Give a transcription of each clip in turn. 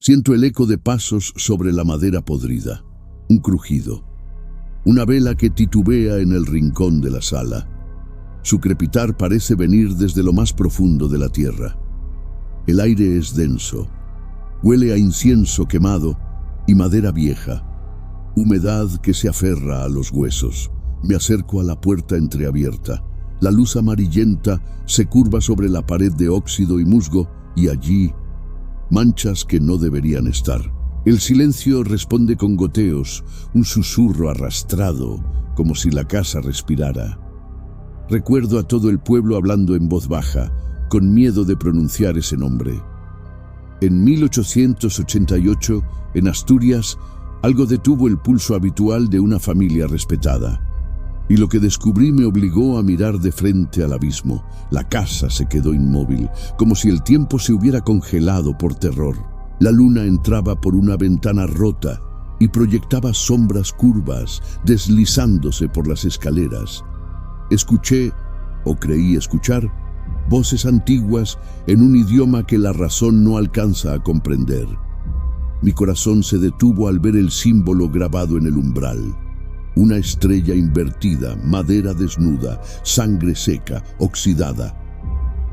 Siento el eco de pasos sobre la madera podrida, un crujido, una vela que titubea en el rincón de la sala. Su crepitar parece venir desde lo más profundo de la tierra. El aire es denso, huele a incienso quemado y madera vieja, humedad que se aferra a los huesos. Me acerco a la puerta entreabierta. La luz amarillenta se curva sobre la pared de óxido y musgo y allí, manchas que no deberían estar. El silencio responde con goteos, un susurro arrastrado, como si la casa respirara. Recuerdo a todo el pueblo hablando en voz baja, con miedo de pronunciar ese nombre. En 1888, en Asturias, algo detuvo el pulso habitual de una familia respetada. Y lo que descubrí me obligó a mirar de frente al abismo. La casa se quedó inmóvil, como si el tiempo se hubiera congelado por terror. La luna entraba por una ventana rota y proyectaba sombras curvas, deslizándose por las escaleras. Escuché, o creí escuchar, voces antiguas en un idioma que la razón no alcanza a comprender. Mi corazón se detuvo al ver el símbolo grabado en el umbral. Una estrella invertida, madera desnuda, sangre seca, oxidada.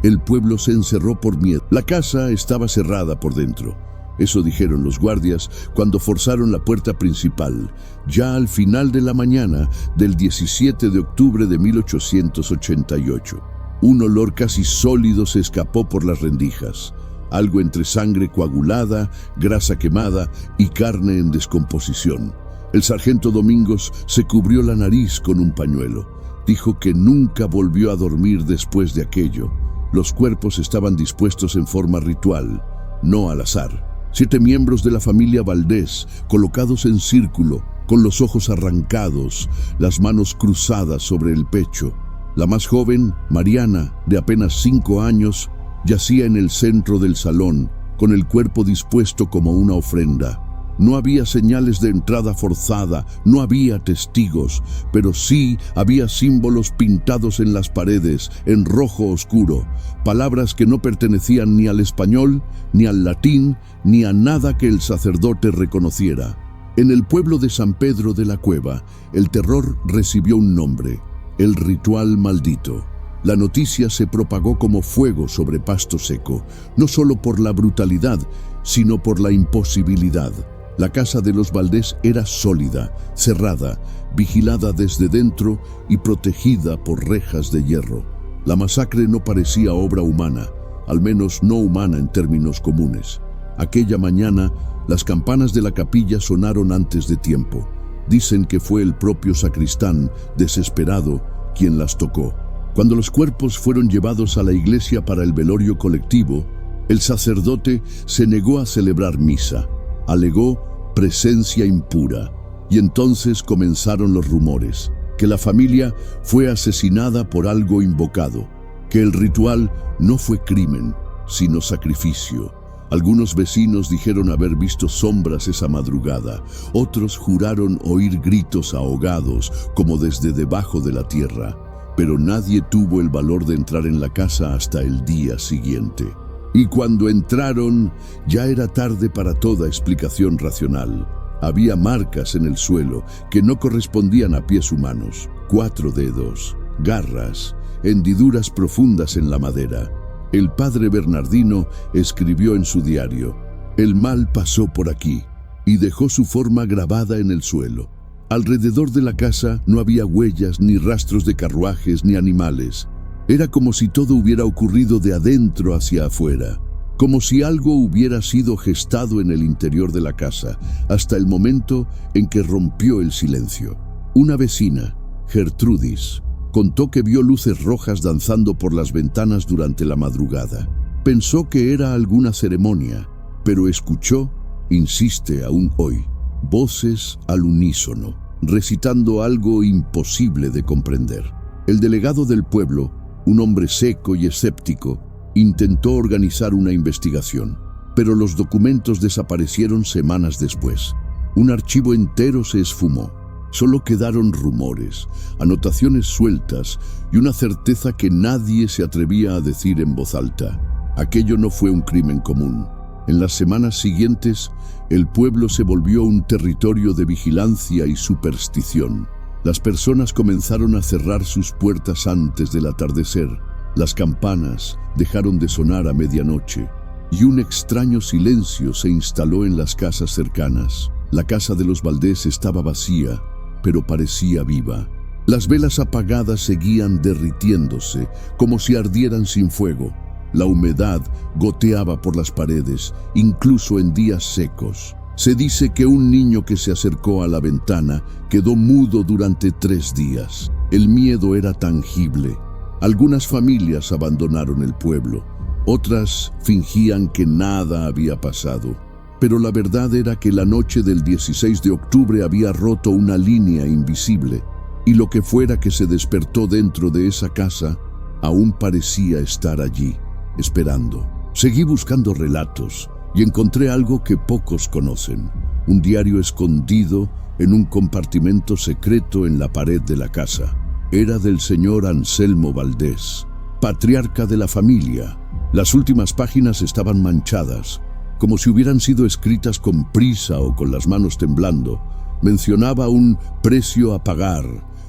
El pueblo se encerró por miedo. La casa estaba cerrada por dentro. Eso dijeron los guardias cuando forzaron la puerta principal, ya al final de la mañana del 17 de octubre de 1888. Un olor casi sólido se escapó por las rendijas, algo entre sangre coagulada, grasa quemada y carne en descomposición. El sargento Domingos se cubrió la nariz con un pañuelo. Dijo que nunca volvió a dormir después de aquello. Los cuerpos estaban dispuestos en forma ritual, no al azar. 7 miembros de la familia Valdés, colocados en círculo, con los ojos arrancados, las manos cruzadas sobre el pecho. La más joven, Mariana, de apenas 5 años, yacía en el centro del salón, con el cuerpo dispuesto como una ofrenda. No había señales de entrada forzada, no había testigos, pero sí había símbolos pintados en las paredes, en rojo oscuro, palabras que no pertenecían ni al español, ni al latín, ni a nada que el sacerdote reconociera. En el pueblo de San Pedro de la Cueva, el terror recibió un nombre: el ritual maldito. La noticia se propagó como fuego sobre pasto seco, no solo por la brutalidad, sino por la imposibilidad. La casa de los Valdés era sólida, cerrada, vigilada desde dentro y protegida por rejas de hierro. La masacre no parecía obra humana, al menos no humana en términos comunes. Aquella mañana, las campanas de la capilla sonaron antes de tiempo. Dicen que fue el propio sacristán, desesperado, quien las tocó. Cuando los cuerpos fueron llevados a la iglesia para el velorio colectivo, el sacerdote se negó a celebrar misa. Alegó presencia impura, y entonces comenzaron los rumores, que la familia fue asesinada por algo invocado, que el ritual no fue crimen, sino sacrificio. Algunos vecinos dijeron haber visto sombras esa madrugada, otros juraron oír gritos ahogados como desde debajo de la tierra, pero nadie tuvo el valor de entrar en la casa hasta el día siguiente. Y cuando entraron, ya era tarde para toda explicación racional. Había marcas en el suelo que no correspondían a pies humanos, 4 dedos, garras, hendiduras profundas en la madera. El padre Bernardino escribió en su diario: «El mal pasó por aquí», y dejó su forma grabada en el suelo. Alrededor de la casa no había huellas ni rastros de carruajes ni animales. Era como si todo hubiera ocurrido de adentro hacia afuera, como si algo hubiera sido gestado en el interior de la casa, hasta el momento en que rompió el silencio. Una vecina, Gertrudis, contó que vio luces rojas danzando por las ventanas durante la madrugada. Pensó que era alguna ceremonia, pero escuchó, insiste aún hoy, voces al unísono, recitando algo imposible de comprender. El delegado del pueblo, un hombre seco y escéptico, intentó organizar una investigación, pero los documentos desaparecieron semanas después. Un archivo entero se esfumó. Solo quedaron rumores, anotaciones sueltas y una certeza que nadie se atrevía a decir en voz alta. Aquello no fue un crimen común. En las semanas siguientes, el pueblo se volvió un territorio de vigilancia y superstición. Las personas comenzaron a cerrar sus puertas antes del atardecer. Las campanas dejaron de sonar a medianoche y un extraño silencio se instaló en las casas cercanas. La casa de los Valdés estaba vacía, pero parecía viva. Las velas apagadas seguían derritiéndose, como si ardieran sin fuego. La humedad goteaba por las paredes, incluso en días secos. Se dice que un niño que se acercó a la ventana quedó mudo durante 3 días. El miedo era tangible. Algunas familias abandonaron el pueblo. Otras fingían que nada había pasado. Pero la verdad era que la noche del 16 de octubre había roto una línea invisible, y lo que fuera que se despertó dentro de esa casa aún parecía estar allí, esperando. Seguí buscando relatos y encontré algo que pocos conocen: un diario escondido en un compartimento secreto en la pared de la casa. Era del señor Anselmo Valdés, patriarca de la familia. Las últimas páginas estaban manchadas, como si hubieran sido escritas con prisa o con las manos temblando. Mencionaba un precio a pagar,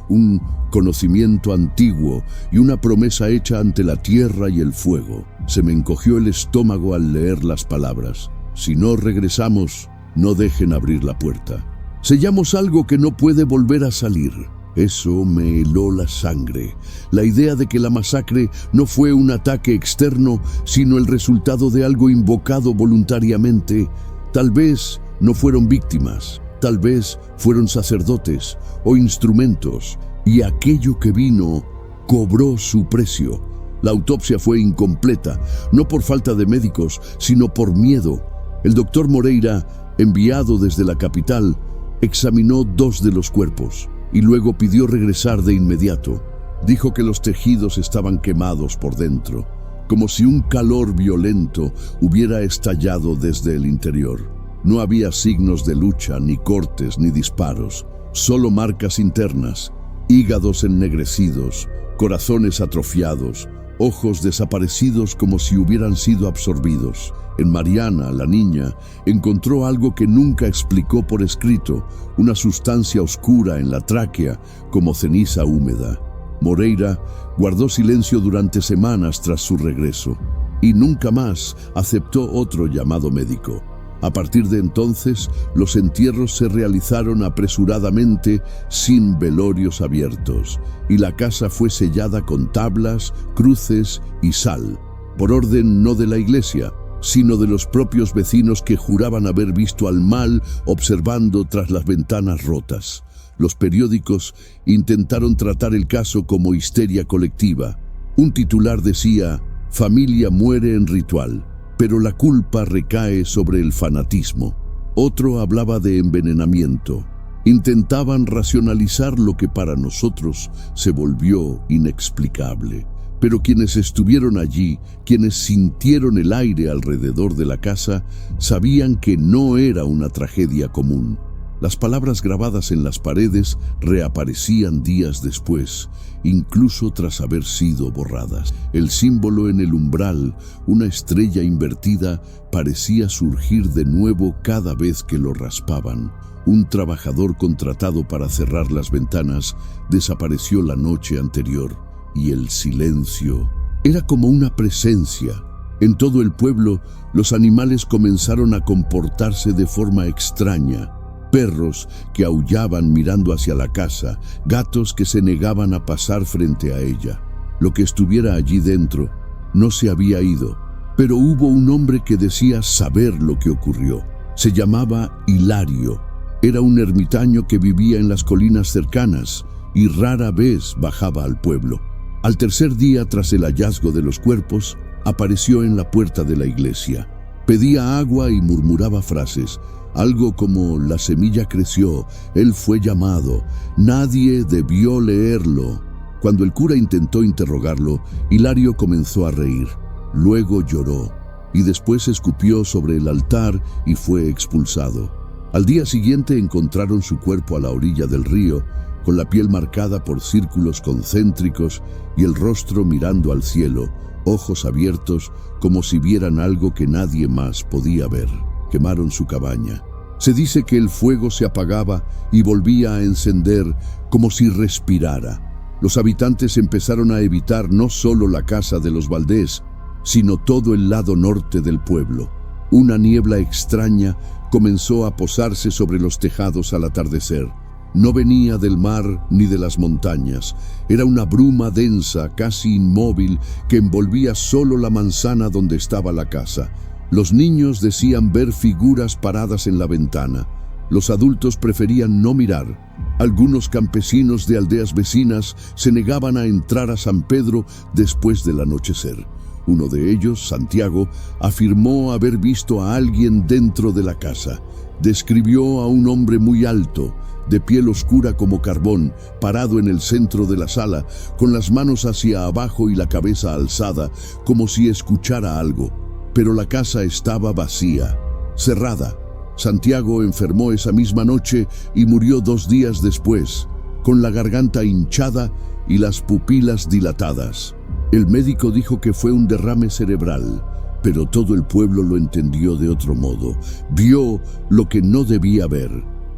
un conocimiento antiguo y una promesa hecha ante la tierra y el fuego. Se me encogió el estómago al leer las palabras: si no regresamos, no dejen abrir la puerta. Sellamos algo que no puede volver a salir. Eso me heló la sangre. La idea de que la masacre no fue un ataque externo, sino el resultado de algo invocado voluntariamente. Tal vez no fueron víctimas, tal vez fueron sacerdotes o instrumentos, y aquello que vino cobró su precio. La autopsia fue incompleta, no por falta de médicos, sino por miedo. El doctor Moreira, enviado desde la capital, examinó 2 de los cuerpos y luego pidió regresar de inmediato. Dijo que los tejidos estaban quemados por dentro, como si un calor violento hubiera estallado desde el interior. No había signos de lucha, ni cortes, ni disparos, solo marcas internas, hígados ennegrecidos, corazones atrofiados, ojos desaparecidos como si hubieran sido absorbidos. En Mariana, la niña, encontró algo que nunca explicó por escrito: una sustancia oscura en la tráquea, como ceniza húmeda. Moreira guardó silencio durante semanas tras su regreso, y nunca más aceptó otro llamado médico. A partir de entonces, los entierros se realizaron apresuradamente, sin velorios abiertos, y la casa fue sellada con tablas, cruces y sal, por orden no de la iglesia, sino de los propios vecinos que juraban haber visto al mal observando tras las ventanas rotas. Los periódicos intentaron tratar el caso como histeria colectiva. Un titular decía: familia muere en ritual, pero la culpa recae sobre el fanatismo. Otro hablaba de envenenamiento. Intentaban racionalizar lo que para nosotros se volvió inexplicable. Pero quienes estuvieron allí, quienes sintieron el aire alrededor de la casa, sabían que no era una tragedia común. Las palabras grabadas en las paredes reaparecían días después, incluso tras haber sido borradas. El símbolo en el umbral, una estrella invertida, parecía surgir de nuevo cada vez que lo raspaban. Un trabajador contratado para cerrar las ventanas desapareció la noche anterior, y el silencio era como una presencia. En todo el pueblo, los animales comenzaron a comportarse de forma extraña. Perros que aullaban mirando hacia la casa, gatos que se negaban a pasar frente a ella. Lo que estuviera allí dentro no se había ido, pero hubo un hombre que decía saber lo que ocurrió. Se llamaba Hilario. Era un ermitaño que vivía en las colinas cercanas y rara vez bajaba al pueblo. Al tercer día tras el hallazgo de los cuerpos, apareció en la puerta de la iglesia. Pedía agua y murmuraba frases, algo como: la semilla creció, él fue llamado, nadie debió leerlo. Cuando el cura intentó interrogarlo, Hilario comenzó a reír. Luego lloró y después escupió sobre el altar y fue expulsado. Al día siguiente encontraron su cuerpo a la orilla del río, con la piel marcada por círculos concéntricos y el rostro mirando al cielo, ojos abiertos como si vieran algo que nadie más podía ver. Quemaron su cabaña. Se dice que el fuego se apagaba y volvía a encender como si respirara. Los habitantes empezaron a evitar no solo la casa de los Valdés, sino todo el lado norte del pueblo. Una niebla extraña comenzó a posarse sobre los tejados al atardecer. No venía del mar ni de las montañas. Era una bruma densa, casi inmóvil, que envolvía solo la manzana donde estaba la casa. Los niños decían ver figuras paradas en la ventana. Los adultos preferían no mirar. Algunos campesinos de aldeas vecinas se negaban a entrar a San Pedro después del anochecer. Uno de ellos, Santiago, afirmó haber visto a alguien dentro de la casa. Describió a un hombre muy alto, de piel oscura como carbón, parado en el centro de la sala, con las manos hacia abajo y la cabeza alzada, como si escuchara algo. Pero la casa estaba vacía, cerrada. Santiago enfermó esa misma noche y murió 2 días después, con la garganta hinchada y las pupilas dilatadas. El médico dijo que fue un derrame cerebral, pero todo el pueblo lo entendió de otro modo. Vio lo que no debía ver.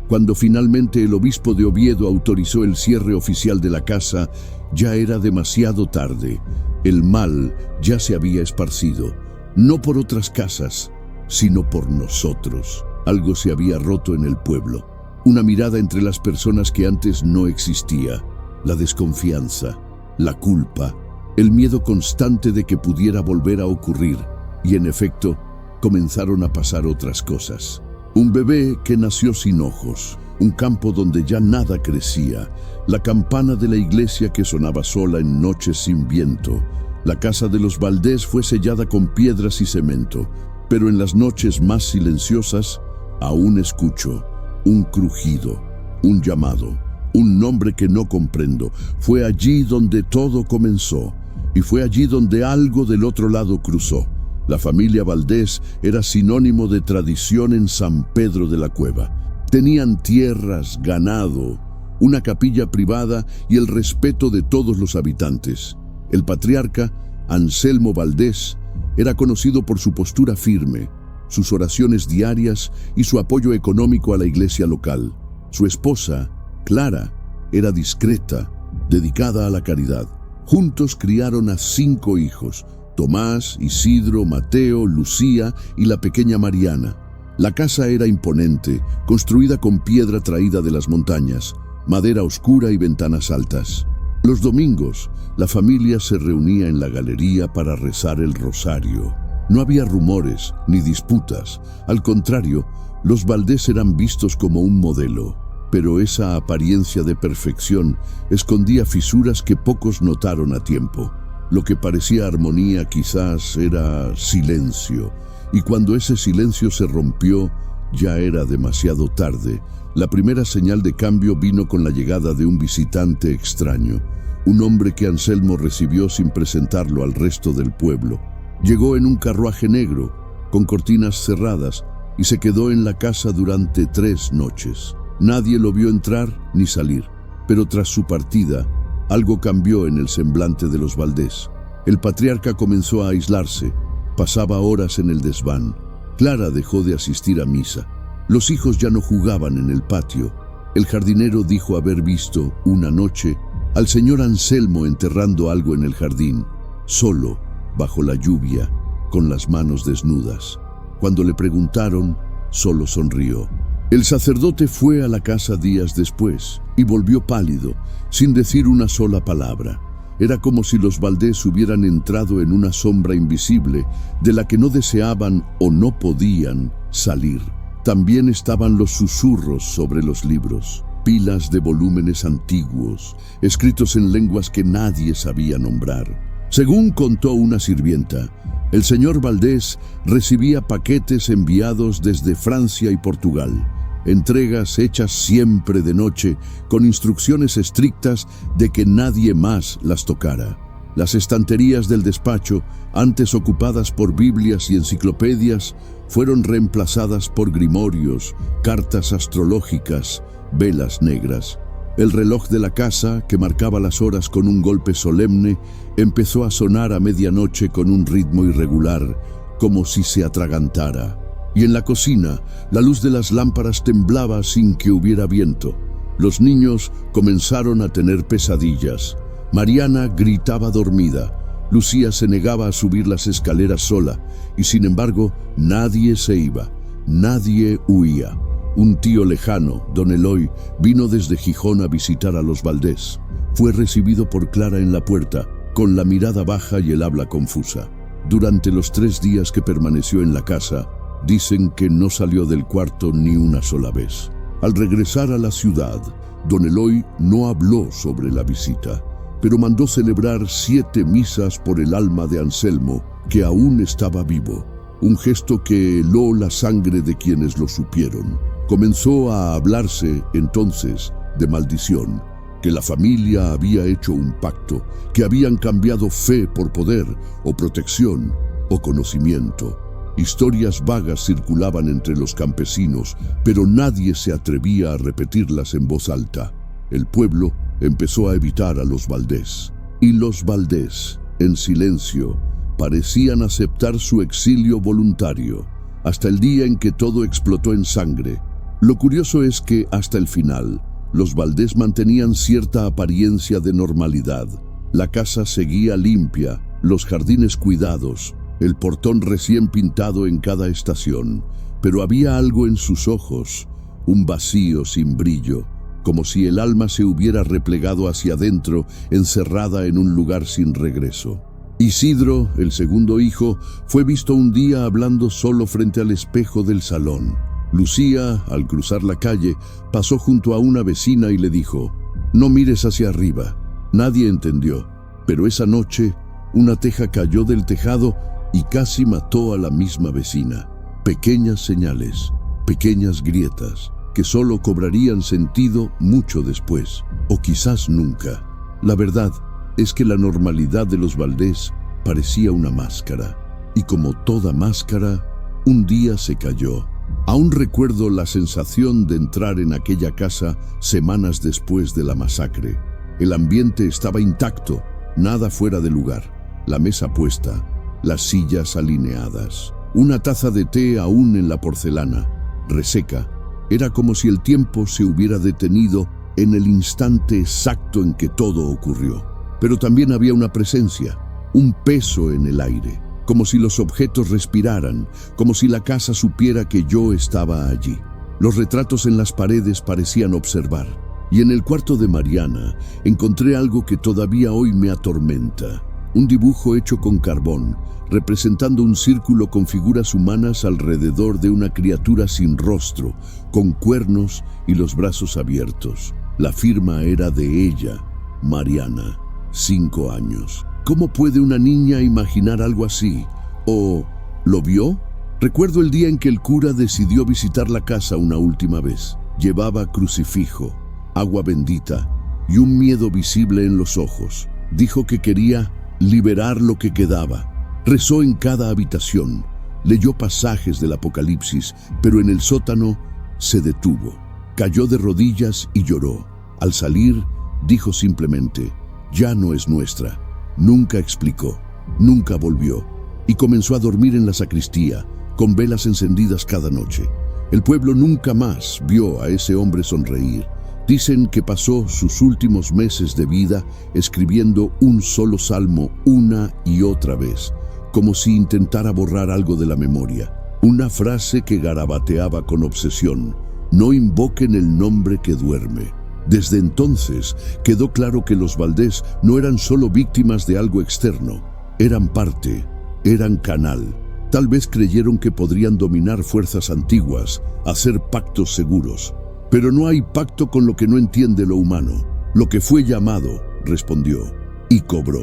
Cuando finalmente el obispo de Oviedo autorizó el cierre oficial de la casa, ya era demasiado tarde. El mal ya se había esparcido, no por otras casas, sino por nosotros. Algo se había roto en el pueblo. Una mirada entre las personas que antes no existía. La desconfianza, la culpa, el miedo constante de que pudiera volver a ocurrir. Y en efecto, comenzaron a pasar otras cosas. Un bebé que nació sin ojos, un campo donde ya nada crecía, la campana de la iglesia que sonaba sola en noches sin viento. La casa de los Valdés fue sellada con piedras y cemento, pero en las noches más silenciosas aún escucho un crujido, un llamado, un nombre que no comprendo. Fue allí donde todo comenzó, y fue allí donde algo del otro lado cruzó. La familia Valdés era sinónimo de tradición en San Pedro de la Cueva. Tenían tierras, ganado, una capilla privada y el respeto de todos los habitantes. El patriarca, Anselmo Valdés, era conocido por su postura firme, sus oraciones diarias y su apoyo económico a la iglesia local. Su esposa, Clara, era discreta, dedicada a la caridad. Juntos criaron a 5 hijos: Tomás, Isidro, Mateo, Lucía y la pequeña Mariana. La casa era imponente, construida con piedra traída de las montañas, madera oscura y ventanas altas. Los domingos, la familia se reunía en la galería para rezar el rosario. No había rumores ni disputas. Al contrario, los Valdés eran vistos como un modelo. Pero esa apariencia de perfección escondía fisuras que pocos notaron a tiempo. Lo que parecía armonía quizás era silencio, y cuando ese silencio se rompió, ya era demasiado tarde. La primera señal de cambio vino con la llegada de un visitante extraño, un hombre que Anselmo recibió sin presentarlo al resto del pueblo. Llegó en un carruaje negro, con cortinas cerradas, y se quedó en la casa durante 3 noches. Nadie lo vio entrar ni salir, pero tras su partida, algo cambió en el semblante de los Valdés. El patriarca comenzó a aislarse, pasaba horas en el desván. Clara dejó de asistir a misa. Los hijos ya no jugaban en el patio. El jardinero dijo haber visto, una noche, al señor Anselmo enterrando algo en el jardín, solo, bajo la lluvia, con las manos desnudas. Cuando le preguntaron, solo sonrió. El sacerdote fue a la casa días después y volvió pálido, sin decir una sola palabra. Era como si los Valdés hubieran entrado en una sombra invisible de la que no deseaban o no podían salir. También estaban los susurros sobre los libros, pilas de volúmenes antiguos, escritos en lenguas que nadie sabía nombrar. Según contó una sirvienta, el señor Valdés recibía paquetes enviados desde Francia y Portugal, entregas hechas siempre de noche, con instrucciones estrictas de que nadie más las tocara. Las estanterías del despacho, antes ocupadas por Biblias y enciclopedias, fueron reemplazadas por grimorios, cartas astrológicas, velas negras. El reloj de la casa, que marcaba las horas con un golpe solemne, empezó a sonar a medianoche con un ritmo irregular, como si se atragantara. Y en la cocina, la luz de las lámparas temblaba sin que hubiera viento. Los niños comenzaron a tener pesadillas. Mariana gritaba dormida. Lucía se negaba a subir las escaleras sola, y sin embargo, nadie se iba, nadie huía. Un tío lejano, don Eloy, vino desde Gijón a visitar a los Valdés. Fue recibido por Clara en la puerta, con la mirada baja y el habla confusa. Durante los 3 días que permaneció en la casa, dicen que no salió del cuarto ni una sola vez. Al regresar a la ciudad, don Eloy no habló sobre la visita, pero mandó celebrar 7 misas por el alma de Anselmo, que aún estaba vivo. Un gesto que heló la sangre de quienes lo supieron. Comenzó a hablarse entonces de maldición, que la familia había hecho un pacto, que habían cambiado fe por poder, o protección, o conocimiento. Historias vagas circulaban entre los campesinos, pero nadie se atrevía a repetirlas en voz alta. El pueblo empezó a evitar a los Valdés, y los Valdés, en silencio, parecían aceptar su exilio voluntario, hasta el día en que todo explotó en sangre. Lo curioso es que, hasta el final, los Valdés mantenían cierta apariencia de normalidad. La casa seguía limpia, los jardines cuidados, el portón recién pintado en cada estación, pero había algo en sus ojos, un vacío sin brillo, como si el alma se hubiera replegado hacia adentro, encerrada en un lugar sin regreso. Isidro, el segundo hijo, fue visto un día hablando solo frente al espejo del salón. Lucía, al cruzar la calle, pasó junto a una vecina y le dijo: «No mires hacia arriba». Nadie entendió, pero esa noche una teja cayó del tejado y casi mató a la misma vecina. Pequeñas señales, pequeñas grietas, que solo cobrarían sentido mucho después, o quizás nunca. La verdad es que la normalidad de los Valdés parecía una máscara, y como toda máscara, un día se cayó. Aún recuerdo la sensación de entrar en aquella casa semanas después de la masacre. El ambiente estaba intacto, nada fuera de lugar. La mesa puesta, las sillas alineadas, una taza de té aún en la porcelana, reseca. Era como si el tiempo se hubiera detenido en el instante exacto en que todo ocurrió. Pero también había una presencia, un peso en el aire, como si los objetos respiraran, como si la casa supiera que yo estaba allí. Los retratos en las paredes parecían observar, y en el cuarto de Mariana encontré algo que todavía hoy me atormenta. Un dibujo hecho con carbón, representando un círculo con figuras humanas alrededor de una criatura sin rostro, con cuernos y los brazos abiertos. La firma era de ella, Mariana, 5 años. ¿Cómo puede una niña imaginar algo así? ¿O lo vio? Recuerdo el día en que el cura decidió visitar la casa una última vez. Llevaba crucifijo, agua bendita y un miedo visible en los ojos. Dijo que quería liberar lo que quedaba. Rezó en cada habitación, leyó pasajes del Apocalipsis, pero en el sótano se detuvo. Cayó de rodillas y lloró. Al salir, dijo simplemente: «Ya no es nuestra». Nunca explicó, nunca volvió, y comenzó a dormir en la sacristía, con velas encendidas cada noche. El pueblo nunca más vio a ese hombre sonreír. Dicen que pasó sus últimos meses de vida escribiendo un solo salmo una y otra vez, como si intentara borrar algo de la memoria. Una frase que garabateaba con obsesión: «No invoquen el nombre que duerme». Desde entonces quedó claro que los Valdés no eran solo víctimas de algo externo, eran parte, eran canal. Tal vez creyeron que podrían dominar fuerzas antiguas, hacer pactos seguros. Pero no hay pacto con lo que no entiende lo humano. Lo que fue llamado, respondió, y cobró.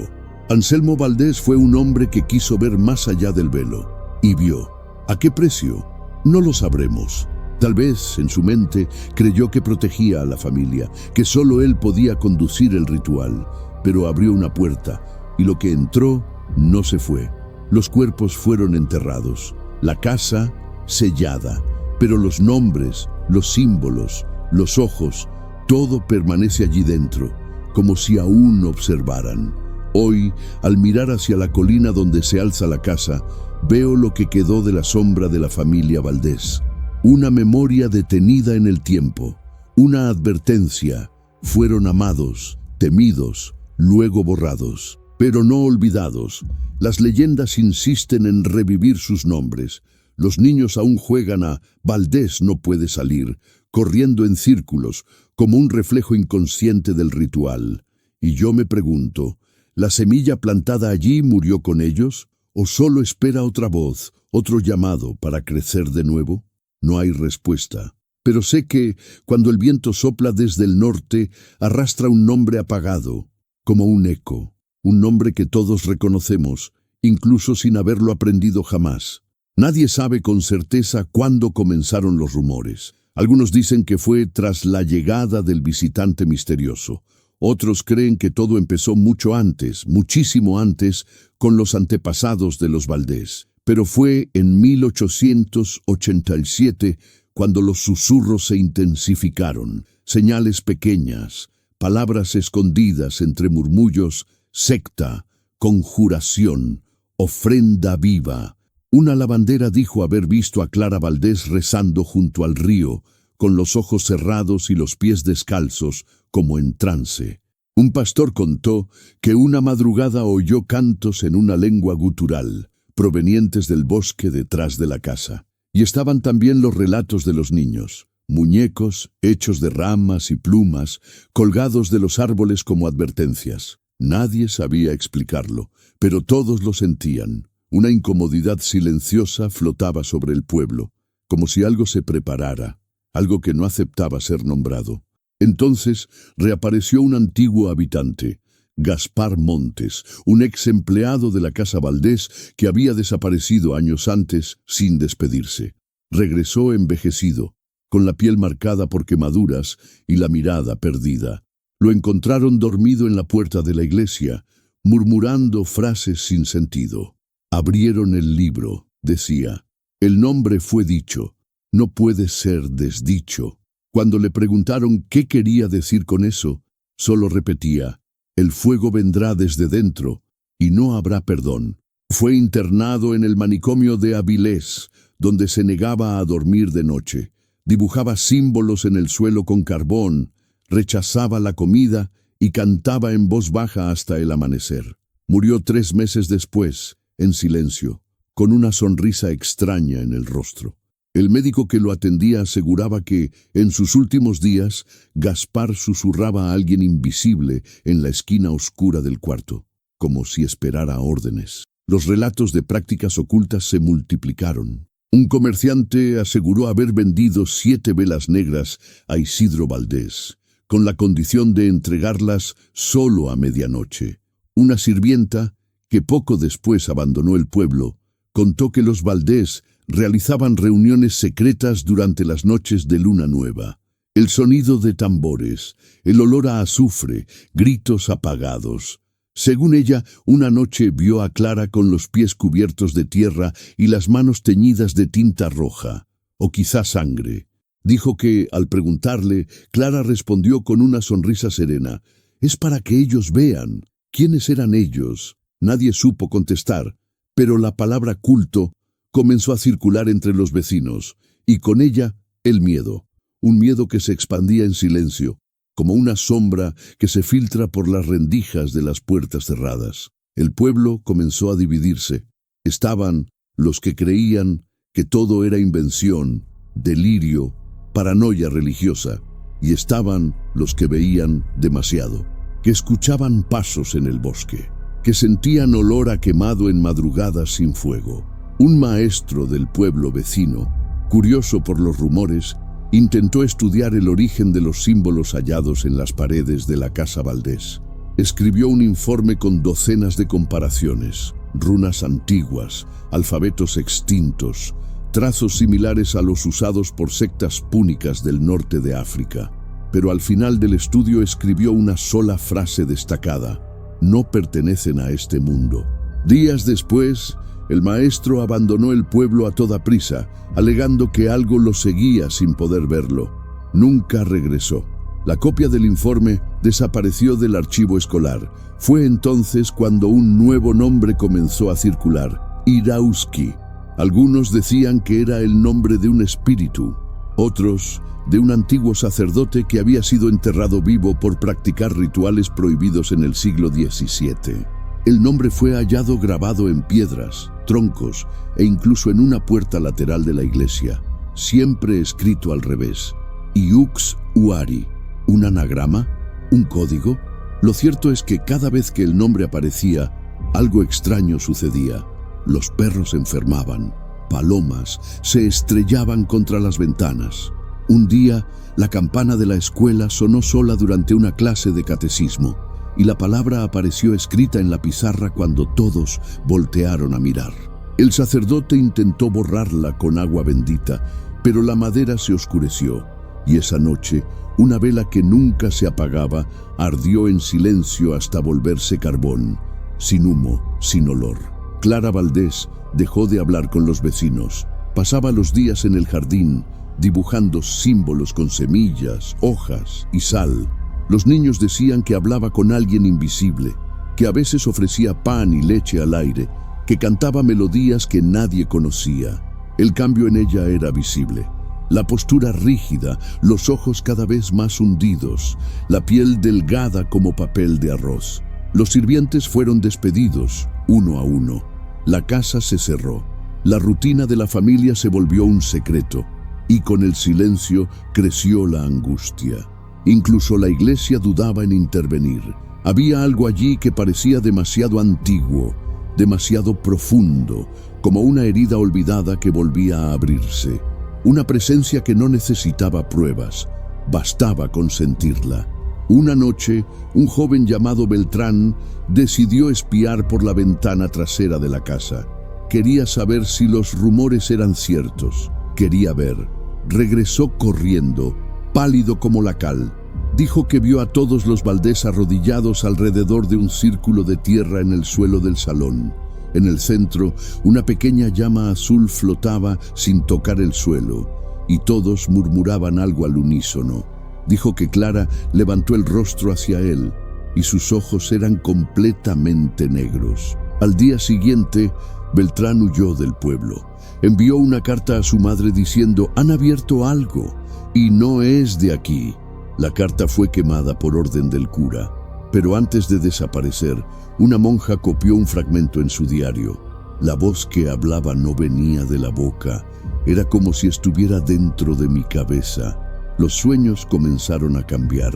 Anselmo Valdés fue un hombre que quiso ver más allá del velo, y vio. ¿A qué precio? No lo sabremos. Tal vez, en su mente, creyó que protegía a la familia, que solo él podía conducir el ritual, pero abrió una puerta, y lo que entró no se fue. Los cuerpos fueron enterrados, la casa sellada, pero los nombres, los símbolos, los ojos, Todo permanece allí dentro, como si aún observaran. Hoy, al mirar hacia la colina donde se alza la casa, veo lo que quedó de la sombra de la familia Valdés. Una memoria detenida en el tiempo, una advertencia. Fueron amados, temidos, luego borrados, pero no olvidados. Las leyendas insisten en revivir sus nombres. Los niños aún juegan a Valdés no puede salir, corriendo en círculos, como un reflejo inconsciente del ritual. Y yo me pregunto, ¿la semilla plantada allí murió con ellos? ¿O solo espera otra voz, otro llamado para crecer de nuevo? No hay respuesta. Pero sé que, cuando el viento sopla desde el norte, arrastra un nombre apagado, como un eco, un nombre que todos reconocemos, incluso sin haberlo aprendido jamás. Nadie sabe con certeza cuándo comenzaron los rumores. Algunos dicen que fue tras la llegada del visitante misterioso. Otros creen que todo empezó mucho antes, muchísimo antes, con los antepasados de los Valdés. Pero fue en 1887 cuando los susurros se intensificaron, señales pequeñas, palabras escondidas entre murmullos, secta, conjuración, ofrenda viva. Una lavandera dijo haber visto a Clara Valdés rezando junto al río, con los ojos cerrados y los pies descalzos, como en trance. Un pastor contó que una madrugada oyó cantos en una lengua gutural, provenientes del bosque detrás de la casa. Y estaban también los relatos de los niños, muñecos hechos de ramas y plumas, colgados de los árboles como advertencias. Nadie sabía explicarlo, pero todos lo sentían. Una incomodidad silenciosa flotaba sobre el pueblo, como si algo se preparara, algo que no aceptaba ser nombrado. Entonces reapareció un antiguo habitante, Gaspar Montes, un ex empleado de la casa Valdés que había desaparecido años antes sin despedirse. Regresó envejecido, con la piel marcada por quemaduras y la mirada perdida. Lo encontraron dormido en la puerta de la iglesia, murmurando frases sin sentido. Abrieron el libro, decía. El nombre fue dicho, no puede ser desdicho. Cuando le preguntaron qué quería decir con eso, solo repetía: el fuego vendrá desde dentro y no habrá perdón. Fue internado en el manicomio de Avilés, donde se negaba a dormir de noche. Dibujaba símbolos en el suelo con carbón, rechazaba la comida y cantaba en voz baja hasta el amanecer. Murió 3 meses después, en silencio, con una sonrisa extraña en el rostro. El médico que lo atendía aseguraba que, en sus últimos días, Gaspar susurraba a alguien invisible en la esquina oscura del cuarto, como si esperara órdenes. Los relatos de prácticas ocultas se multiplicaron. Un comerciante aseguró haber vendido 7 velas negras a Isidro Valdés, con la condición de entregarlas solo a medianoche. Una sirvienta, que poco después abandonó el pueblo, contó que los Valdés realizaban reuniones secretas durante las noches de luna nueva. El sonido de tambores, el olor a azufre, gritos apagados. Según ella, una noche vio a Clara con los pies cubiertos de tierra y las manos teñidas de tinta roja, o quizá sangre. Dijo que, al preguntarle, Clara respondió con una sonrisa serena: «Es para que ellos vean». ¿Quiénes eran ellos? Nadie supo contestar, pero la palabra culto comenzó a circular entre los vecinos, y con ella el miedo, un miedo que se expandía en silencio, como una sombra que se filtra por las rendijas de las puertas cerradas. El pueblo comenzó a dividirse. Estaban los que creían que todo era invención, delirio, paranoia religiosa, y estaban los que veían demasiado, que escuchaban pasos en el bosque, que sentían olor a quemado en madrugadas sin fuego. Un maestro del pueblo vecino, curioso por los rumores, intentó estudiar el origen de los símbolos hallados en las paredes de la casa Valdés. Escribió un informe con docenas de comparaciones, runas antiguas, alfabetos extintos, trazos similares a los usados por sectas púnicas del norte de África. Pero al final del estudio escribió una sola frase destacada: «No pertenecen a este mundo». Días después, el maestro abandonó el pueblo a toda prisa, alegando que algo lo seguía sin poder verlo. Nunca regresó. La copia del informe desapareció del archivo escolar. Fue entonces cuando un nuevo nombre comenzó a circular: Irauski. Algunos decían que era el nombre de un espíritu, otros de un antiguo sacerdote que había sido enterrado vivo por practicar rituales prohibidos en el siglo XVII. El nombre fue hallado grabado en piedras, troncos e incluso en una puerta lateral de la iglesia, siempre escrito al revés: Iux Uari. ¿Un anagrama? ¿Un código? Lo cierto es que cada vez que el nombre aparecía, algo extraño sucedía. Los perros enfermaban, palomas se estrellaban contra las ventanas. Un día, la campana de la escuela sonó sola durante una clase de catecismo, y la palabra apareció escrita en la pizarra cuando todos voltearon a mirar. El sacerdote intentó borrarla con agua bendita, pero la madera se oscureció, y esa noche, una vela que nunca se apagaba ardió en silencio hasta volverse carbón, sin humo, sin olor. Clara Valdés dejó de hablar con los vecinos. Pasaba los días en el jardín, dibujando símbolos con semillas, hojas y sal. Los niños decían que hablaba con alguien invisible, que a veces ofrecía pan y leche al aire, que cantaba melodías que nadie conocía. El cambio en ella era visible. La postura rígida, los ojos cada vez más hundidos, la piel delgada como papel de arroz. Los sirvientes fueron despedidos, uno a uno. La casa se cerró. La rutina de la familia se volvió un secreto, y con el silencio creció la angustia. Incluso la iglesia dudaba en intervenir. Había algo allí que parecía demasiado antiguo, demasiado profundo, como una herida olvidada que volvía a abrirse. Una presencia que no necesitaba pruebas, bastaba con sentirla. Una noche, un joven llamado Beltrán decidió espiar por la ventana trasera de la casa. Quería saber si los rumores eran ciertos. Quería ver. Regresó corriendo, pálido como la cal. Dijo que vio a todos los Valdés arrodillados alrededor de un círculo de tierra en el suelo del salón. En el centro, una pequeña llama azul flotaba sin tocar el suelo, y todos murmuraban algo al unísono. Dijo que Clara levantó el rostro hacia él, y sus ojos eran completamente negros. Al día siguiente, Beltrán huyó del pueblo. Envió una carta a su madre diciendo: «Han abierto algo, y no es de aquí». La carta fue quemada por orden del cura, pero antes de desaparecer, una monja copió un fragmento en su diario. La voz que hablaba no venía de la boca, era como si estuviera dentro de mi cabeza. Los sueños comenzaron a cambiar.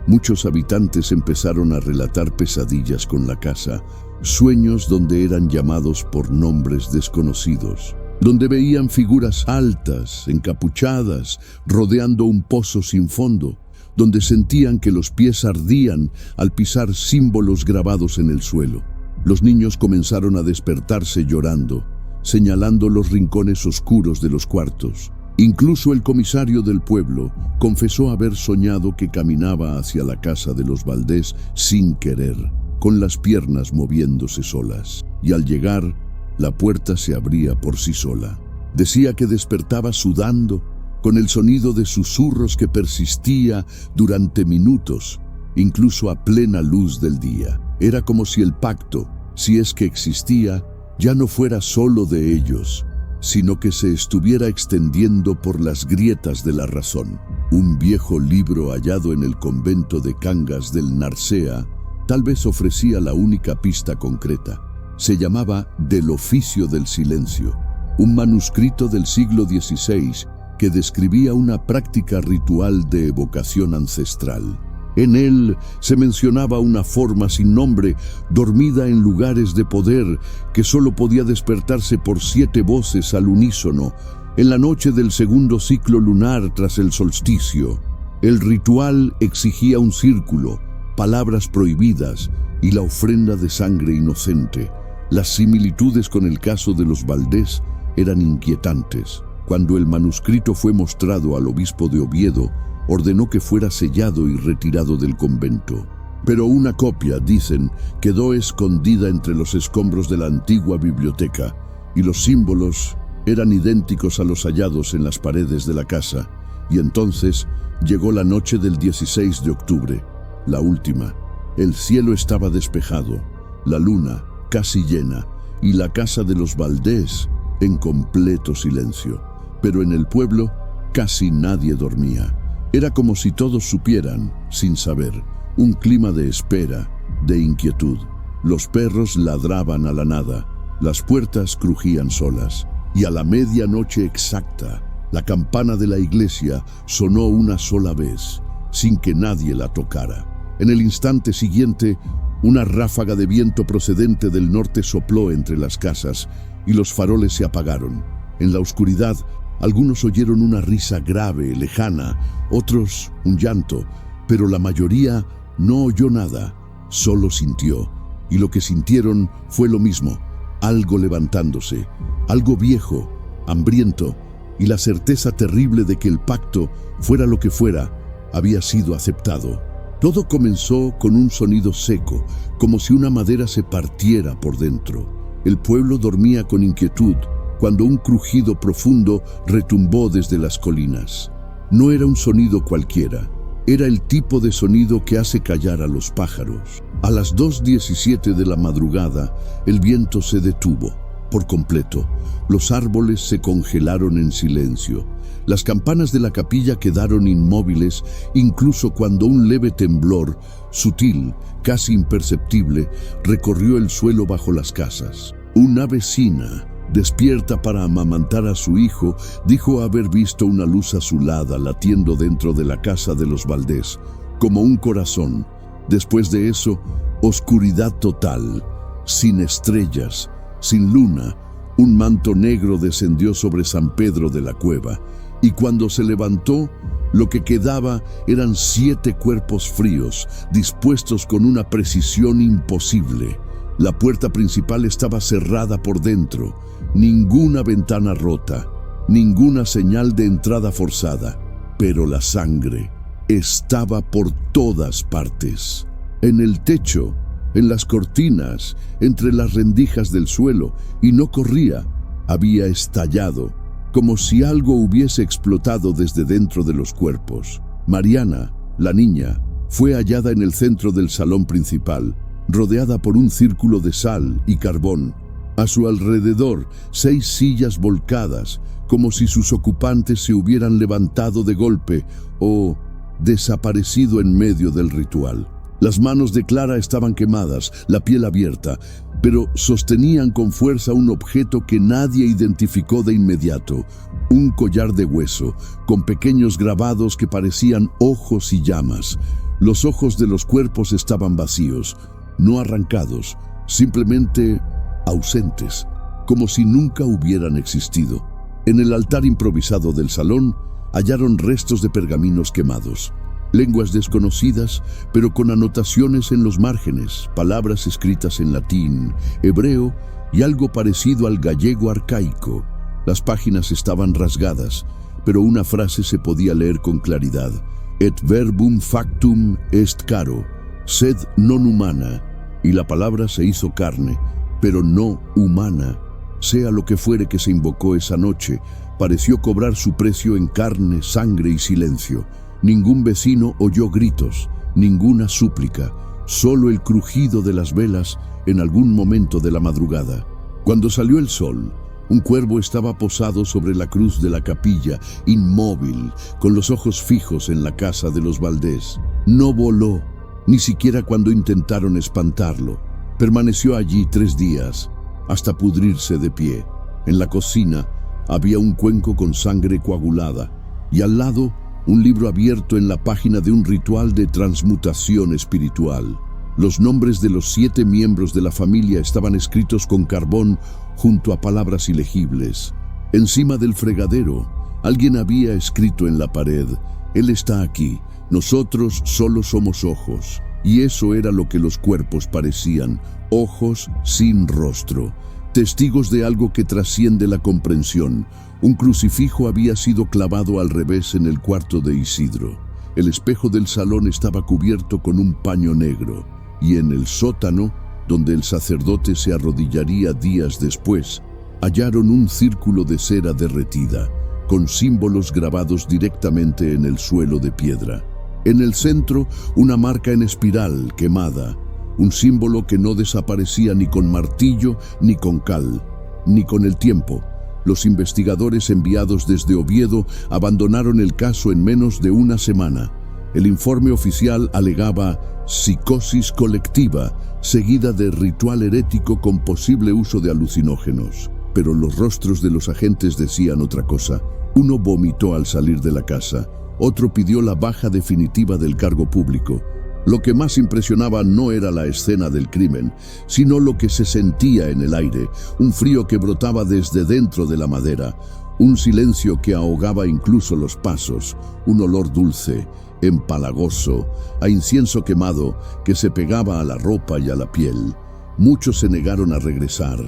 Muchos habitantes empezaron a relatar pesadillas con la casa, sueños donde eran llamados por nombres desconocidos, donde veían figuras altas, encapuchadas, rodeando un pozo sin fondo, donde sentían que los pies ardían al pisar símbolos grabados en el suelo. Los niños comenzaron a despertarse llorando, señalando los rincones oscuros de los cuartos. Incluso el comisario del pueblo confesó haber soñado que caminaba hacia la casa de los Valdés sin querer, con las piernas moviéndose solas, y al llegar, la puerta se abría por sí sola. Decía que despertaba sudando, con el sonido de susurros que persistía durante minutos, incluso a plena luz del día. Era como si el pacto, si es que existía, ya no fuera solo de ellos, sino que se estuviera extendiendo por las grietas de la razón. Un viejo libro hallado en el convento de Cangas del Narcea tal vez ofrecía la única pista concreta. Se llamaba Del oficio del silencio, un manuscrito del siglo XVI que describía una práctica ritual de evocación ancestral. En él se mencionaba una forma sin nombre, dormida en lugares de poder, que solo podía despertarse por 7 voces al unísono, en la noche del segundo ciclo lunar tras el solsticio. El ritual exigía un círculo, palabras prohibidas y la ofrenda de sangre inocente. Las similitudes con el caso de los Valdés eran inquietantes. Cuando el manuscrito fue mostrado al obispo de Oviedo, ordenó que fuera sellado y retirado del convento. Pero una copia, dicen, quedó escondida entre los escombros de la antigua biblioteca, y los símbolos eran idénticos a los hallados en las paredes de la casa. Y entonces llegó la noche del 16 de octubre, la última. El cielo estaba despejado, la luna casi llena y la casa de los Valdés en completo silencio. Pero en el pueblo casi nadie dormía. Era como si todos supieran, sin saber, un clima de espera, de inquietud. Los perros ladraban a la nada, las puertas crujían solas, y a la medianoche exacta, la campana de la iglesia sonó una sola vez, sin que nadie la tocara. En el instante siguiente, una ráfaga de viento procedente del norte sopló entre las casas y los faroles se apagaron. En la oscuridad, algunos oyeron una risa grave, lejana, otros un llanto, pero la mayoría no oyó nada, solo sintió. Y lo que sintieron fue lo mismo, algo levantándose, algo viejo, hambriento, y la certeza terrible de que el pacto, fuera lo que fuera, había sido aceptado. Todo comenzó con un sonido seco, como si una madera se partiera por dentro. El pueblo dormía con inquietud cuando un crujido profundo retumbó desde las colinas. No era un sonido cualquiera, era el tipo de sonido que hace callar a los pájaros. A las 2:17 de la madrugada, el viento se detuvo por completo. Los árboles se congelaron en silencio. Las campanas de la capilla quedaron inmóviles, incluso cuando un leve temblor, sutil, casi imperceptible, recorrió el suelo bajo las casas. Una vecina, despierta para amamantar a su hijo, dijo haber visto una luz azulada latiendo dentro de la casa de los Valdés, como un corazón. Después de eso, oscuridad total, sin estrellas, sin luna. Un manto negro descendió sobre San Pedro de la Cueva, y cuando se levantó, lo que quedaba eran 7 cuerpos fríos, dispuestos con una precisión imposible. La puerta principal estaba cerrada por dentro, ninguna ventana rota, ninguna señal de entrada forzada, pero la sangre estaba por todas partes. En el techo, en las cortinas, entre las rendijas del suelo, y no corría, había estallado, como si algo hubiese explotado desde dentro de los cuerpos. Mariana, la niña, fue hallada en el centro del salón principal, rodeada por un círculo de sal y carbón. A su alrededor, 6 sillas volcadas, como si sus ocupantes se hubieran levantado de golpe o desaparecido en medio del ritual. Las manos de Clara estaban quemadas, la piel abierta, pero sostenían con fuerza un objeto que nadie identificó de inmediato, un collar de hueso, con pequeños grabados que parecían ojos y llamas. Los ojos de los cuerpos estaban vacíos, no arrancados, simplemente ausentes, como si nunca hubieran existido. En el altar improvisado del salón hallaron restos de pergaminos quemados, lenguas desconocidas, pero con anotaciones en los márgenes, palabras escritas en latín, hebreo y algo parecido al gallego arcaico. Las páginas estaban rasgadas, pero una frase se podía leer con claridad: Et verbum factum est caro, sed non humana. Y la palabra se hizo carne, pero no humana. Sea lo que fuere que se invocó esa noche, pareció cobrar su precio en carne, sangre y silencio. Ningún vecino oyó gritos, ninguna súplica, solo el crujido de las velas en algún momento de la madrugada. Cuando salió el sol, un cuervo estaba posado sobre la cruz de la capilla, inmóvil, con los ojos fijos en la casa de los Valdés. No voló, ni siquiera cuando intentaron espantarlo. Permaneció allí 3 días, hasta pudrirse de pie. En la cocina había un cuenco con sangre coagulada, y al lado un libro abierto en la página de un ritual de transmutación espiritual. Los nombres de los 7 miembros de la familia estaban escritos con carbón junto a palabras ilegibles. Encima del fregadero, alguien había escrito en la pared: Él está aquí, nosotros solo somos ojos. Y eso era lo que los cuerpos parecían, ojos sin rostro, testigos de algo que trasciende la comprensión. Un crucifijo había sido clavado al revés en el cuarto de Isidro. El espejo del salón estaba cubierto con un paño negro, y en el sótano, donde el sacerdote se arrodillaría días después, hallaron un círculo de cera derretida, con símbolos grabados directamente en el suelo de piedra. En el centro, una marca en espiral quemada, un símbolo que no desaparecía ni con martillo, ni con cal, ni con el tiempo. Los investigadores enviados desde Oviedo abandonaron el caso en menos de una semana. El informe oficial alegaba psicosis colectiva, seguida de ritual herético con posible uso de alucinógenos. Pero los rostros de los agentes decían otra cosa. Uno vomitó al salir de la casa, otro pidió la baja definitiva del cargo público. Lo que más impresionaba no era la escena del crimen, sino lo que se sentía en el aire, un frío que brotaba desde dentro de la madera, un silencio que ahogaba incluso los pasos, un olor dulce, empalagoso, a incienso quemado que se pegaba a la ropa y a la piel. Muchos se negaron a regresar,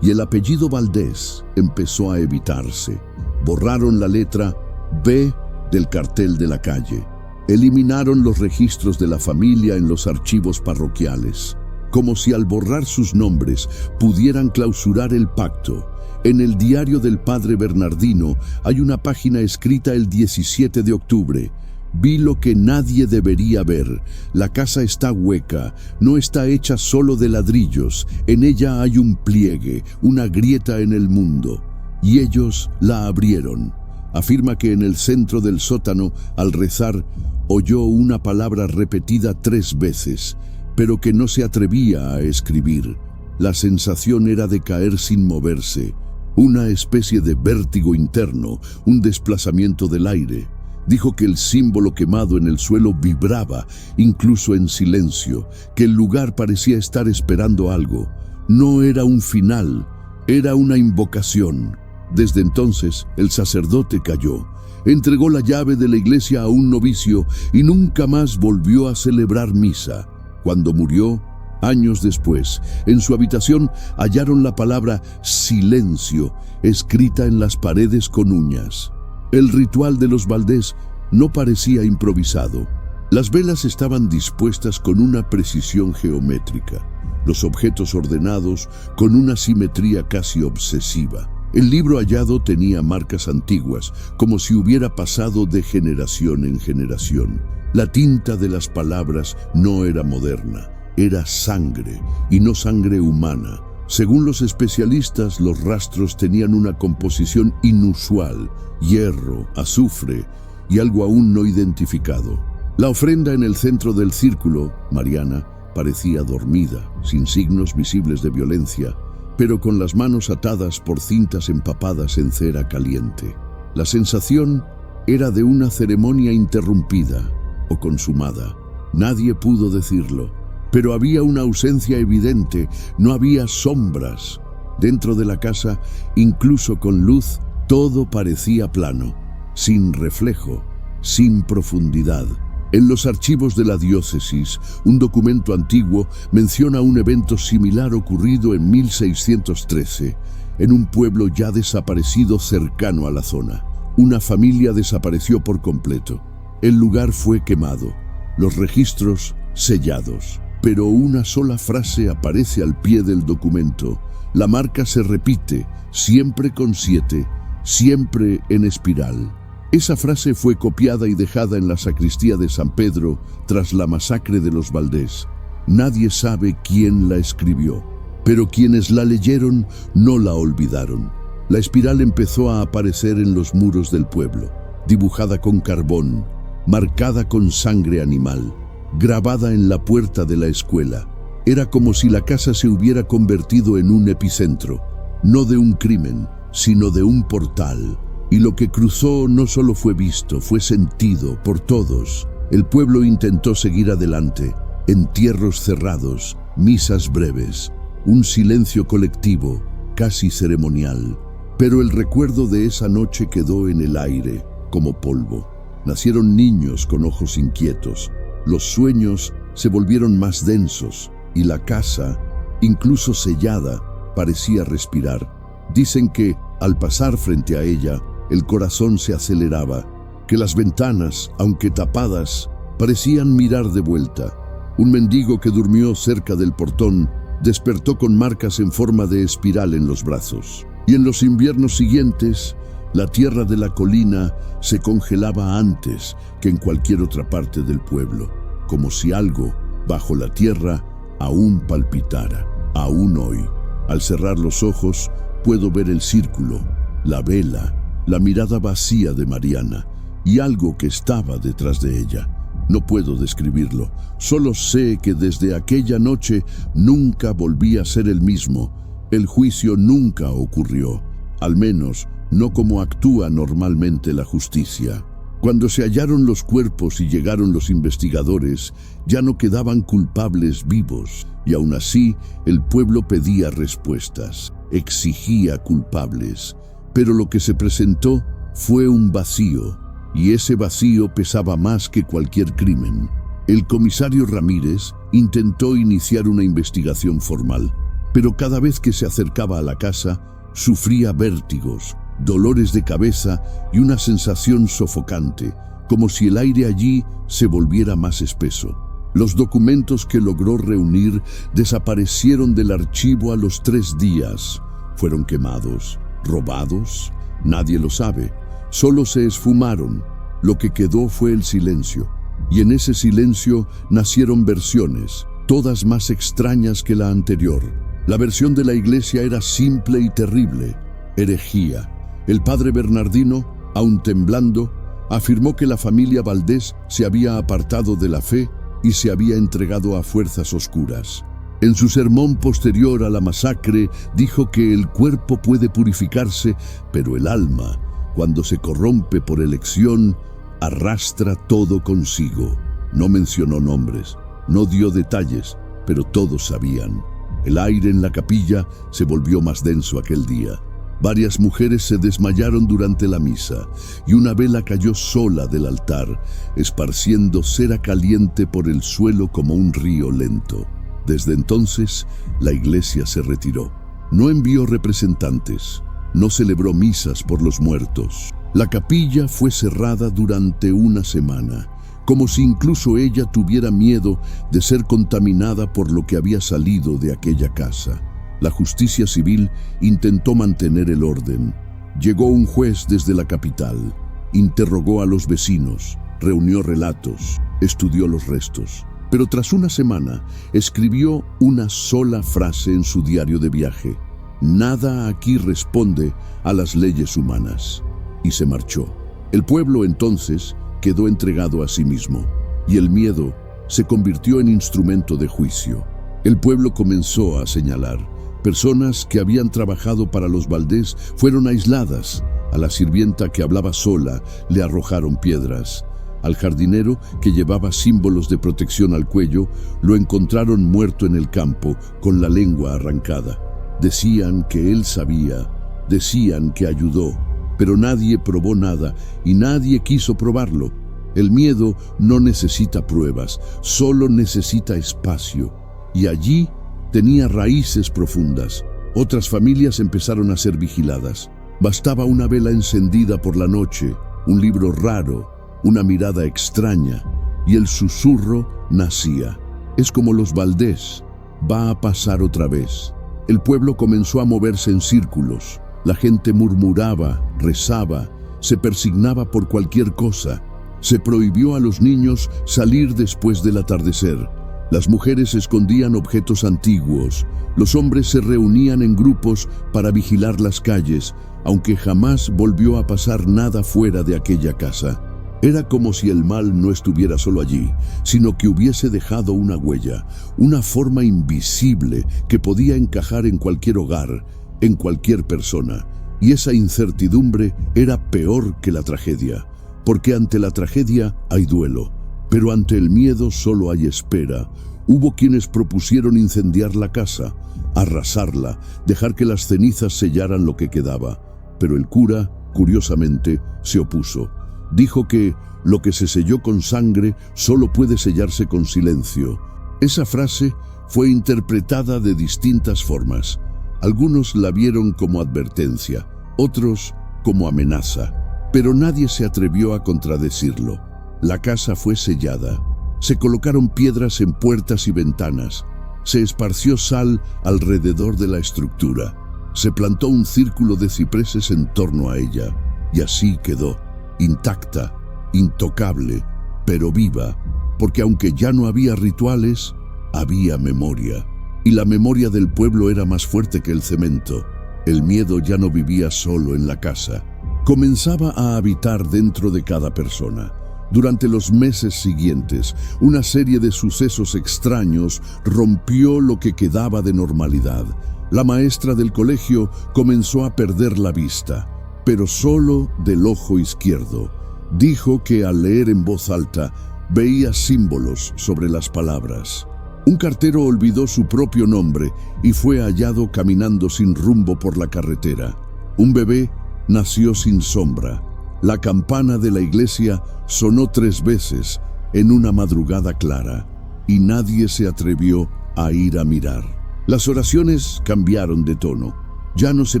y el apellido Valdés empezó a evitarse. Borraron la letra B del cartel de la calle. Eliminaron los registros de la familia en los archivos parroquiales, como si al borrar sus nombres pudieran clausurar el pacto. En el diario del padre Bernardino hay una página escrita el 17 de octubre. Vi lo que nadie debería ver. La casa está hueca, no está hecha solo de ladrillos. En ella hay un pliegue, una grieta en el mundo. Y ellos la abrieron. Afirma que en el centro del sótano, al rezar, oyó una palabra repetida 3 veces, pero que no se atrevía a escribir. La sensación era de caer sin moverse, una especie de vértigo interno, un desplazamiento del aire. Dijo que el símbolo quemado en el suelo vibraba, incluso en silencio, que el lugar parecía estar esperando algo. No era un final, era una invocación. Desde entonces, el sacerdote cayó, entregó la llave de la iglesia a un novicio y nunca más volvió a celebrar misa. Cuando murió, años después, en su habitación hallaron la palabra silencio, escrita en las paredes con uñas. El ritual de los Valdés no parecía improvisado. Las velas estaban dispuestas con una precisión geométrica, los objetos ordenados con una simetría casi obsesiva. El libro hallado tenía marcas antiguas, como si hubiera pasado de generación en generación. La tinta de las palabras no era moderna, era sangre, y no sangre humana. Según los especialistas, los rastros tenían una composición inusual: hierro, azufre y algo aún no identificado. La ofrenda en el centro del círculo, Mariana, parecía dormida, sin signos visibles de violencia, pero con las manos atadas por cintas empapadas en cera caliente. La sensación era de una ceremonia interrumpida o consumada. Nadie pudo decirlo, pero había una ausencia evidente, no había sombras. Dentro de la casa, incluso con luz, todo parecía plano, sin reflejo, sin profundidad. En los archivos de la diócesis, un documento antiguo menciona un evento similar ocurrido en 1613, en un pueblo ya desaparecido cercano a la zona. Una familia desapareció por completo. El lugar fue quemado, los registros sellados, pero una sola frase aparece al pie del documento. La marca se repite, siempre con 7, siempre en espiral. Esa frase fue copiada y dejada en la sacristía de San Pedro tras la masacre de los Valdés. Nadie sabe quién la escribió, pero quienes la leyeron no la olvidaron. La espiral empezó a aparecer en los muros del pueblo, dibujada con carbón, marcada con sangre animal, grabada en la puerta de la escuela. Era como si la casa se hubiera convertido en un epicentro, no de un crimen, sino de un portal. Y lo que cruzó no solo fue visto, fue sentido por todos. El pueblo intentó seguir adelante, entierros cerrados, misas breves, un silencio colectivo, casi ceremonial. Pero el recuerdo de esa noche quedó en el aire, como polvo. Nacieron niños con ojos inquietos, los sueños se volvieron más densos y la casa, incluso sellada, parecía respirar. Dicen que, al pasar frente a ella, el corazón se aceleraba, que las ventanas, aunque tapadas, parecían mirar de vuelta. Un mendigo que durmió cerca del portón despertó con marcas en forma de espiral en los brazos. Y en los inviernos siguientes, La tierra de la colina se congelaba antes que en cualquier otra parte del pueblo, como si algo bajo la tierra aún palpitara. Aún hoy, al cerrar los ojos, puedo ver el círculo, la vela, la mirada vacía de Mariana y algo que estaba detrás de ella. No puedo describirlo, solo sé que desde aquella noche nunca volví a ser el mismo. El juicio nunca ocurrió, al menos no como actúa normalmente la justicia. Cuando se hallaron los cuerpos y llegaron los investigadores, ya no quedaban culpables vivos, y aún así el pueblo pedía respuestas, exigía culpables. Pero lo que se presentó fue un vacío, y ese vacío pesaba más que cualquier crimen. El comisario Ramírez intentó iniciar una investigación formal, pero cada vez que se acercaba a la casa, sufría vértigos, dolores de cabeza y una sensación sofocante, como si el aire allí se volviera más espeso. Los documentos que logró reunir desaparecieron del archivo a los 3 días. Fueron quemados, robados, nadie lo sabe. Solo se esfumaron. Lo que quedó fue el silencio. Y en ese silencio nacieron versiones, todas más extrañas que la anterior. La versión de la iglesia era simple y terrible: herejía. El padre Bernardino, aún temblando, afirmó que la familia Valdés se había apartado de la fe y se había entregado a fuerzas oscuras. En su sermón posterior a la masacre, dijo que el cuerpo puede purificarse, pero el alma, cuando se corrompe por elección, arrastra todo consigo. No mencionó nombres, no dio detalles, pero todos sabían. El aire en la capilla se volvió más denso aquel día. Varias mujeres se desmayaron durante la misa y una vela cayó sola del altar, esparciendo cera caliente por el suelo como un río lento. Desde entonces, la iglesia se retiró. No envió representantes, no celebró misas por los muertos. La capilla fue cerrada durante una semana, como si incluso ella tuviera miedo de ser contaminada por lo que había salido de aquella casa. La justicia civil intentó mantener el orden. Llegó un juez desde la capital, interrogó a los vecinos, reunió relatos, estudió los restos. Pero tras una semana, escribió una sola frase en su diario de viaje: «Nada aquí responde a las leyes humanas», y se marchó. El pueblo entonces quedó entregado a sí mismo, y el miedo se convirtió en instrumento de juicio. El pueblo comenzó a señalar. Personas que habían trabajado para los Valdés fueron aisladas. A la sirvienta que hablaba sola le arrojaron piedras. Al jardinero, que llevaba símbolos de protección al cuello, lo encontraron muerto en el campo, con la lengua arrancada. Decían que él sabía, decían que ayudó, pero nadie probó nada y nadie quiso probarlo. El miedo no necesita pruebas, solo necesita espacio. Y allí tenía raíces profundas. Otras familias empezaron a ser vigiladas. Bastaba una vela encendida por la noche, un libro raro, una mirada extraña, y el susurro nacía. Es como los Valdés, va a pasar otra vez. El pueblo comenzó a moverse en círculos. La gente murmuraba, rezaba, se persignaba por cualquier cosa. Se prohibió a los niños salir después del atardecer. Las mujeres escondían objetos antiguos. Los hombres se reunían en grupos para vigilar las calles, aunque jamás volvió a pasar nada fuera de aquella casa. Era como si el mal no estuviera solo allí, sino que hubiese dejado una huella, una forma invisible que podía encajar en cualquier hogar, en cualquier persona. Y esa incertidumbre era peor que la tragedia, porque ante la tragedia hay duelo, pero ante el miedo solo hay espera. Hubo quienes propusieron incendiar la casa, arrasarla, dejar que las cenizas sellaran lo que quedaba, pero el cura, curiosamente, se opuso. Dijo que lo que se selló con sangre solo puede sellarse con silencio. Esa frase fue interpretada de distintas formas. Algunos la vieron como advertencia, otros como amenaza, pero nadie se atrevió a contradecirlo. La casa fue sellada. Se colocaron piedras en puertas y ventanas. Se esparció sal alrededor de la estructura. Se plantó un círculo de cipreses en torno a ella. Y así quedó, intacta, intocable, pero viva, porque aunque ya no había rituales, había memoria. Y la memoria del pueblo era más fuerte que el cemento. El miedo ya no vivía solo en la casa. Comenzaba a habitar dentro de cada persona. Durante los meses siguientes, una serie de sucesos extraños rompió lo que quedaba de normalidad. La maestra del colegio comenzó a perder la vista, pero solo del ojo izquierdo. Dijo que al leer en voz alta veía símbolos sobre las palabras. Un cartero olvidó su propio nombre y fue hallado caminando sin rumbo por la carretera. Un bebé nació sin sombra. La campana de la iglesia sonó 3 veces en una madrugada clara y nadie se atrevió a ir a mirar. Las oraciones cambiaron de tono. Ya no se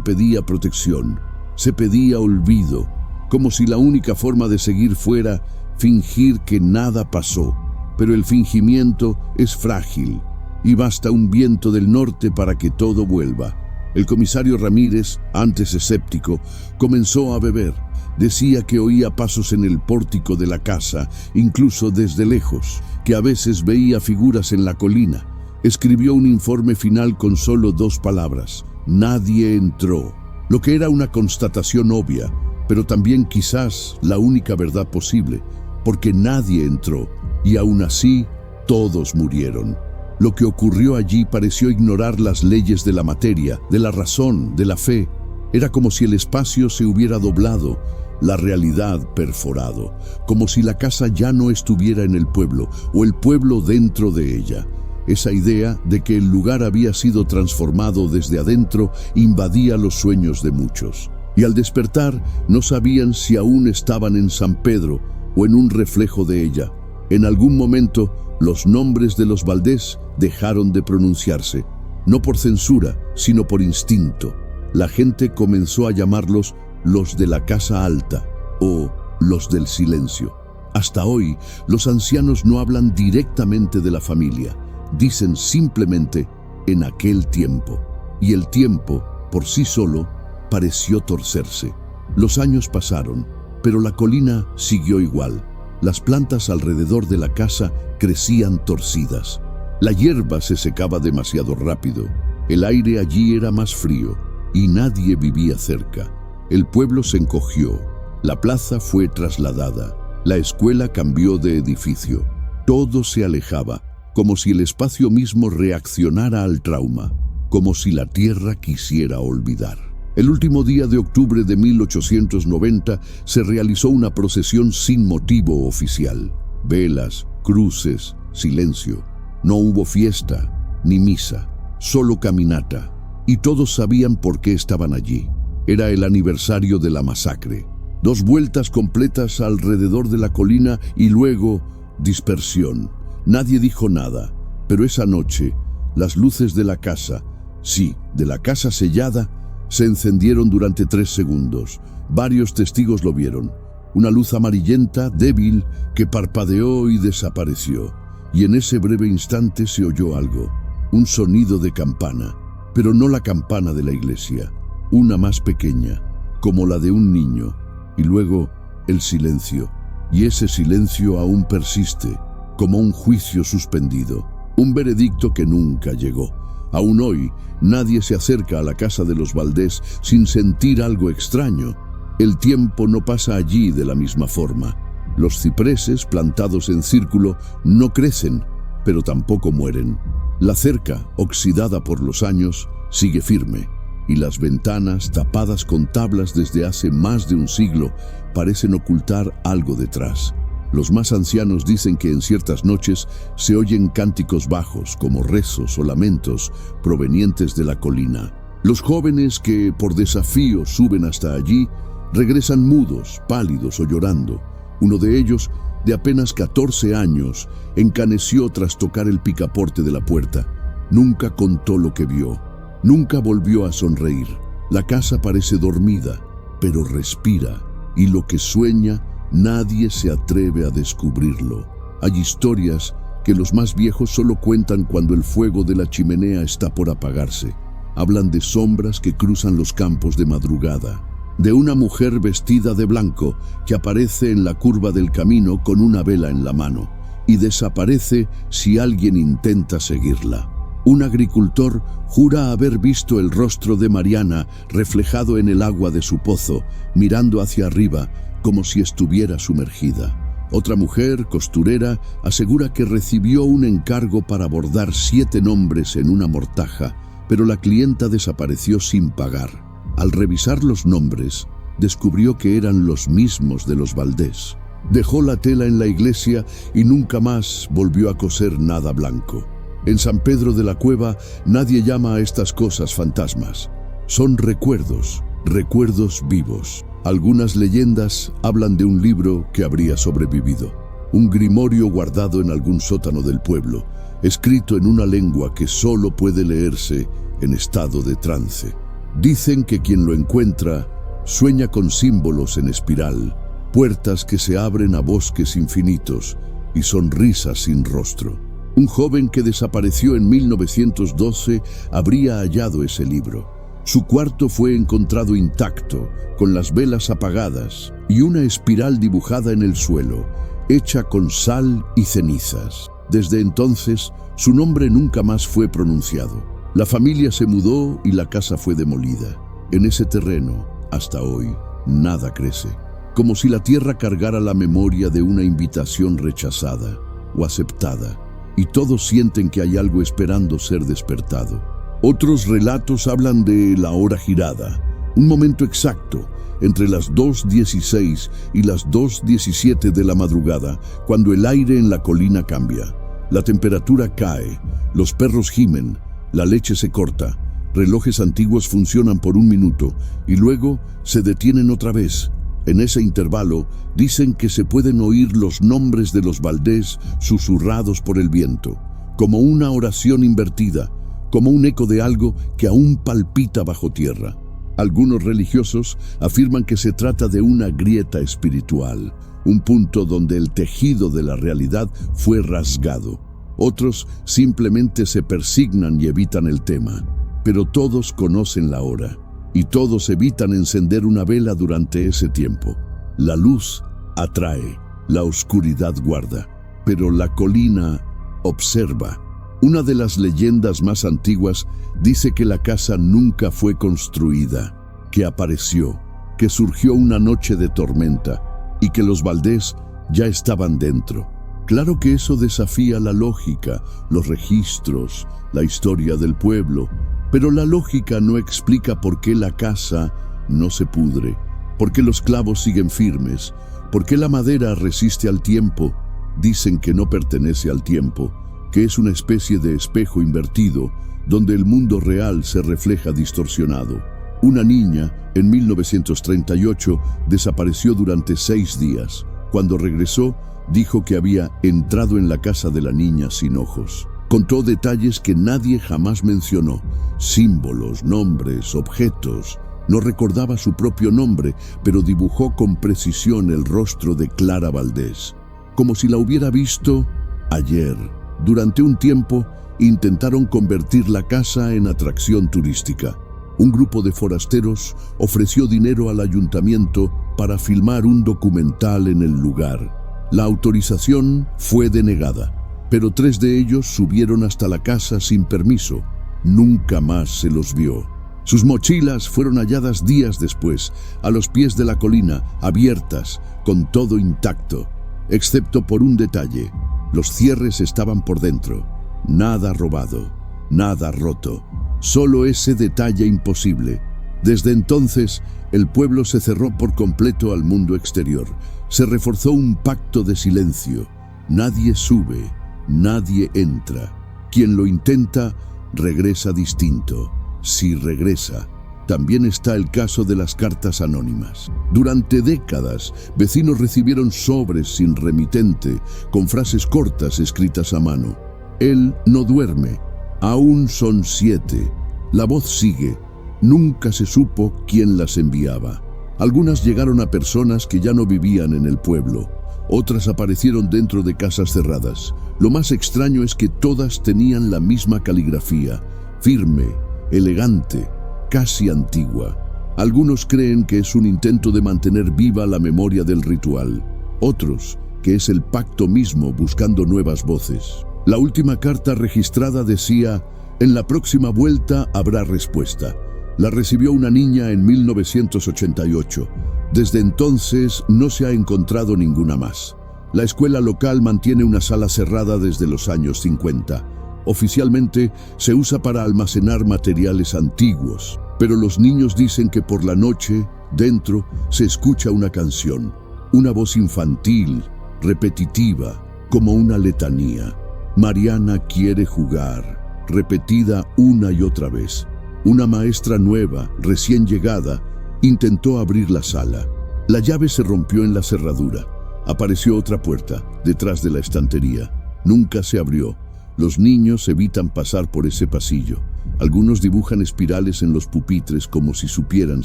pedía protección, se pedía olvido, como si la única forma de seguir fuera fingir que nada pasó. Pero el fingimiento es frágil y basta un viento del norte para que todo vuelva. El comisario Ramírez, antes escéptico, comenzó a beber. Decía que oía pasos en el pórtico de la casa, incluso desde lejos, que a veces veía figuras en la colina. Escribió un informe final con solo 2 palabras: nadie entró, lo que era una constatación obvia, pero también quizás la única verdad posible, porque nadie entró. Y aún así, todos murieron. Lo que ocurrió allí pareció ignorar las leyes de la materia, de la razón, de la fe. Era como si el espacio se hubiera doblado, la realidad perforado, como si la casa ya no estuviera en el pueblo, o el pueblo dentro de ella. Esa idea de que el lugar había sido transformado desde adentro invadía los sueños de muchos. Y al despertar, no sabían si aún estaban en San Pedro o en un reflejo de ella. En algún momento, los nombres de los Valdés dejaron de pronunciarse, no por censura, sino por instinto. La gente comenzó a llamarlos los de la Casa Alta o los del silencio. Hasta hoy, los ancianos no hablan directamente de la familia, dicen simplemente en aquel tiempo. Y el tiempo, por sí solo, pareció torcerse. Los años pasaron, pero la colina siguió igual. Las plantas alrededor de la casa crecían torcidas. La hierba se secaba demasiado rápido. El aire allí era más frío y nadie vivía cerca. El pueblo se encogió. La plaza fue trasladada. La escuela cambió de edificio. Todo se alejaba, como si el espacio mismo reaccionara al trauma, como si la tierra quisiera olvidar. El último día de octubre de 1890 se realizó una procesión sin motivo oficial. Velas, cruces, silencio. No hubo fiesta ni misa, solo caminata. Y todos sabían por qué estaban allí. Era el aniversario de la masacre. 2 vueltas completas alrededor de la colina y luego dispersión. Nadie dijo nada, pero esa noche las luces de la casa, sí, de la casa sellada, se encendieron durante 3 segundos. Varios testigos lo vieron. Una luz amarillenta, débil, que parpadeó y desapareció. Y en ese breve instante se oyó algo. Un sonido de campana, pero no la campana de la iglesia. Una más pequeña, como la de un niño. Y luego el silencio. Y ese silencio aún persiste, como un juicio suspendido. Un veredicto que nunca llegó. Aún hoy, nadie se acerca a la casa de los Valdés sin sentir algo extraño. El tiempo no pasa allí de la misma forma. Los cipreses plantados en círculo no crecen, pero tampoco mueren. La cerca, oxidada por los años, sigue firme, y las ventanas, tapadas con tablas desde hace más de un siglo, parecen ocultar algo detrás. Los más ancianos dicen que en ciertas noches se oyen cánticos bajos, como rezos o lamentos, provenientes de la colina. Los jóvenes que, por desafío, suben hasta allí, regresan mudos, pálidos o llorando. Uno de ellos, de apenas 14 años, encaneció tras tocar el picaporte de la puerta. Nunca contó lo que vio. Nunca volvió a sonreír. La casa parece dormida, pero respira, y lo que sueña, nadie se atreve a descubrirlo. Hay historias que los más viejos solo cuentan cuando el fuego de la chimenea está por apagarse. Hablan de sombras que cruzan los campos de madrugada, de una mujer vestida de blanco que aparece en la curva del camino con una vela en la mano y desaparece si alguien intenta seguirla. Un agricultor jura haber visto el rostro de Mariana reflejado en el agua de su pozo, mirando hacia arriba como si estuviera sumergida. Otra mujer, costurera, asegura que recibió un encargo para bordar 7 nombres en una mortaja, pero la clienta desapareció sin pagar. Al revisar los nombres, descubrió que eran los mismos de los Valdés. Dejó la tela en la iglesia y nunca más volvió a coser nada blanco. En San Pedro de la Cueva nadie llama a estas cosas fantasmas. Son recuerdos, recuerdos vivos. Algunas leyendas hablan de un libro que habría sobrevivido. Un grimorio guardado en algún sótano del pueblo, escrito en una lengua que solo puede leerse en estado de trance. Dicen que quien lo encuentra sueña con símbolos en espiral, puertas que se abren a bosques infinitos y sonrisas sin rostro. Un joven que desapareció en 1912 habría hallado ese libro. Su cuarto fue encontrado intacto, con las velas apagadas y una espiral dibujada en el suelo, hecha con sal y cenizas. Desde entonces, su nombre nunca más fue pronunciado. La familia se mudó y la casa fue demolida. En ese terreno, hasta hoy, nada crece. Como si la tierra cargara la memoria de una invitación rechazada o aceptada, y todos sienten que hay algo esperando ser despertado. Otros relatos hablan de la hora girada, un momento exacto entre las 2:16 y las 2:17 de la madrugada, cuando el aire en la colina cambia. La temperatura cae, los perros gimen, la leche se corta, relojes antiguos funcionan por 1 minuto y luego se detienen otra vez. En ese intervalo dicen que se pueden oír los nombres de los Valdés susurrados por el viento, como una oración invertida, como un eco de algo que aún palpita bajo tierra. Algunos religiosos afirman que se trata de una grieta espiritual, un punto donde el tejido de la realidad fue rasgado. Otros simplemente se persignan y evitan el tema, pero todos conocen la hora, y todos evitan encender una vela durante ese tiempo. La luz atrae, la oscuridad guarda, pero la colina observa. Una de las leyendas más antiguas dice que la casa nunca fue construida, que apareció, que surgió una noche de tormenta y que los Valdés ya estaban dentro. Claro que eso desafía la lógica, los registros, la historia del pueblo, pero la lógica no explica por qué la casa no se pudre, por qué los clavos siguen firmes, por qué la madera resiste al tiempo. Dicen que no pertenece al tiempo, que es una especie de espejo invertido, donde el mundo real se refleja distorsionado. Una niña, en 1938, desapareció durante 6 días. Cuando regresó, dijo que había entrado en la casa de la niña sin ojos. Contó detalles que nadie jamás mencionó, símbolos, nombres, objetos. No recordaba su propio nombre, pero dibujó con precisión el rostro de Clara Valdés, como si la hubiera visto ayer. Durante un tiempo, intentaron convertir la casa en atracción turística. Un grupo de forasteros ofreció dinero al ayuntamiento para filmar un documental en el lugar. La autorización fue denegada, pero 3 de ellos subieron hasta la casa sin permiso. Nunca más se los vio. Sus mochilas fueron halladas días después, a los pies de la colina, abiertas, con todo intacto, excepto por un detalle. Los cierres estaban por dentro. Nada robado, nada roto. Solo ese detalle imposible. Desde entonces, el pueblo se cerró por completo al mundo exterior. Se reforzó un pacto de silencio. Nadie sube, nadie entra. Quien lo intenta, regresa distinto. Si regresa. También está el caso de las cartas anónimas. Durante décadas, vecinos recibieron sobres sin remitente, con frases cortas escritas a mano. Él no duerme. Aún son 7. La voz sigue. Nunca se supo quién las enviaba. Algunas llegaron a personas que ya no vivían en el pueblo. Otras aparecieron dentro de casas cerradas. Lo más extraño es que todas tenían la misma caligrafía, firme, elegante, casi antigua. Algunos creen que es un intento de mantener viva la memoria del ritual. Otros, que es el pacto mismo buscando nuevas voces. La última carta registrada decía: en la próxima vuelta habrá respuesta. La recibió una niña en 1988. Desde entonces no se ha encontrado ninguna más. La escuela local mantiene una sala cerrada desde los años 50. Oficialmente se usa para almacenar materiales antiguos, pero los niños dicen que por la noche, dentro, se escucha una canción, una voz infantil, repetitiva, como una letanía. Mariana quiere jugar, repetida una y otra vez. Una maestra nueva, recién llegada, intentó abrir la sala. La llave se rompió en la cerradura. Apareció otra puerta, detrás de la estantería. Nunca se abrió. Los niños evitan pasar por ese pasillo. Algunos dibujan espirales en los pupitres como si supieran,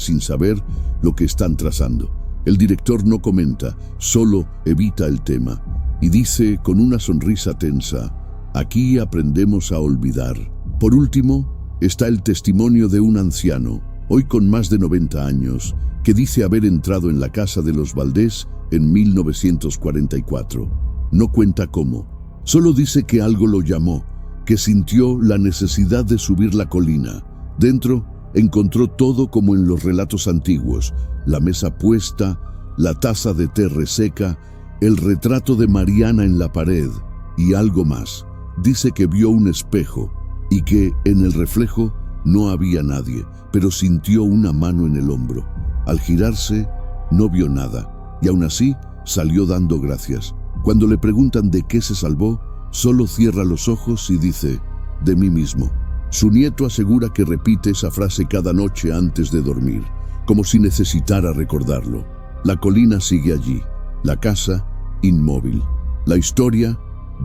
sin saber, lo que están trazando. El director no comenta, solo evita el tema. Y dice con una sonrisa tensa: aquí aprendemos a olvidar. Por último, está el testimonio de un anciano, hoy con más de 90 años, que dice haber entrado en la casa de los Valdés en 1944. No cuenta cómo, solo dice que algo lo llamó, que sintió la necesidad de subir la colina. Dentro encontró todo como en los relatos antiguos: la mesa puesta, la taza de té reseca, el retrato de Mariana en la pared y algo más. Dice que vio un espejo y que en el reflejo no había nadie, pero sintió una mano en el hombro. Al girarse, no vio nada, y aún así salió dando gracias. Cuando le preguntan de qué se salvó, solo cierra los ojos y dice: de mí mismo. Su nieto asegura que repite esa frase cada noche antes de dormir, como si necesitara recordarlo. La colina sigue allí, la casa inmóvil, la historia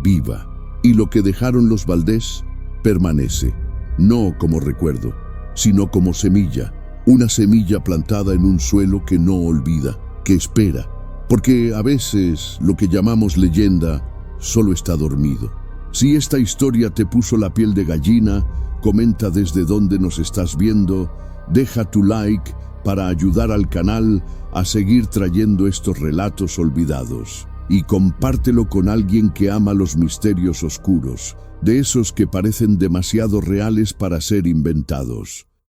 viva, y lo que dejaron los Valdés permanece, no como recuerdo, sino como semilla, una semilla plantada en un suelo que no olvida, que espera, porque a veces lo que llamamos leyenda solo está dormido. Si esta historia te puso la piel de gallina, comenta desde dónde nos estás viendo, deja tu like para ayudar al canal a seguir trayendo estos relatos olvidados, y compártelo con alguien que ama los misterios oscuros, de esos que parecen demasiado reales para ser inventados.